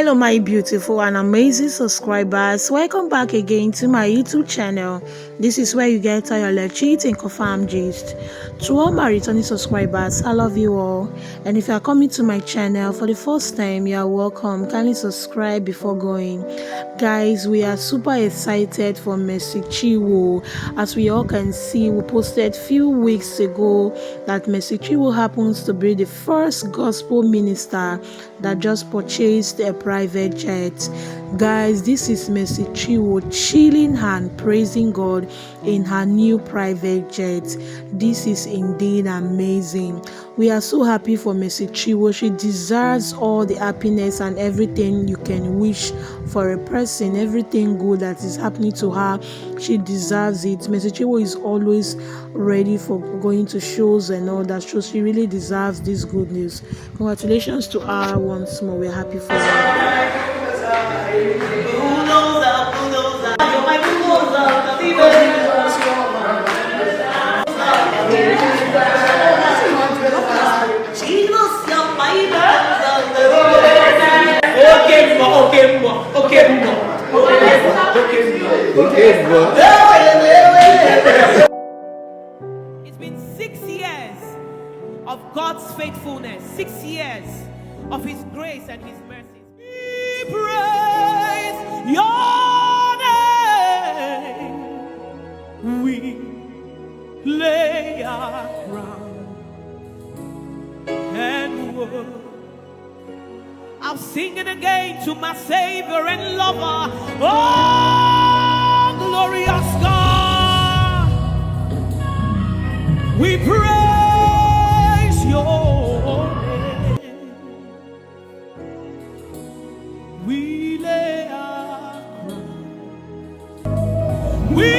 Hello my beautiful and amazing subscribers, welcome back again to my YouTube channel. This is where you get all your legit and confirmed gist. To all my returning subscribers, I love you all, and if you are coming to my channel for the first time, you are welcome. Kindly subscribe before going. Guys, we are super excited for Mercy Chinwo. As we all can see, we posted few weeks ago that Mercy Chinwo happens to be the first gospel minister that just purchased a private jet. Guys, this is Mercy Chinwo chilling and praising God in her new private jet. This is indeed amazing. We are so happy for Mercy Chinwo. She deserves all the happiness and everything you can wish for a person, everything good that is happening to her. She deserves it. Mercy Chinwo is always ready for going to shows and all that, so she really deserves this good news. Congratulations to her once more. We're happy for her. It's been 6 years of God's faithfulness, 6 years of His grace and His mercies. We praise Your name. We lay our crown and worship. I'll sing it again to my Savior and Lover. Oh, glorious God, we praise Your name. We lay our crown. We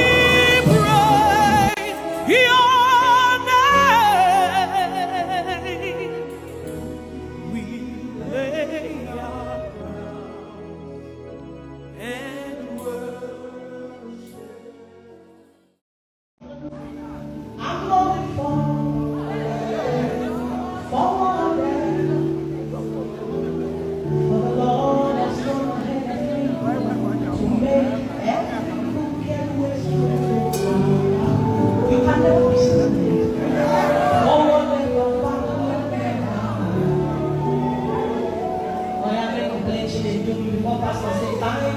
praise Your name. We lay our crown and worship. I'm looking for the Lord has gone ahead of me to make every crooked way straight. You can never be still. Forward and backward and now. I am making pledge to do before Pastor say thank you.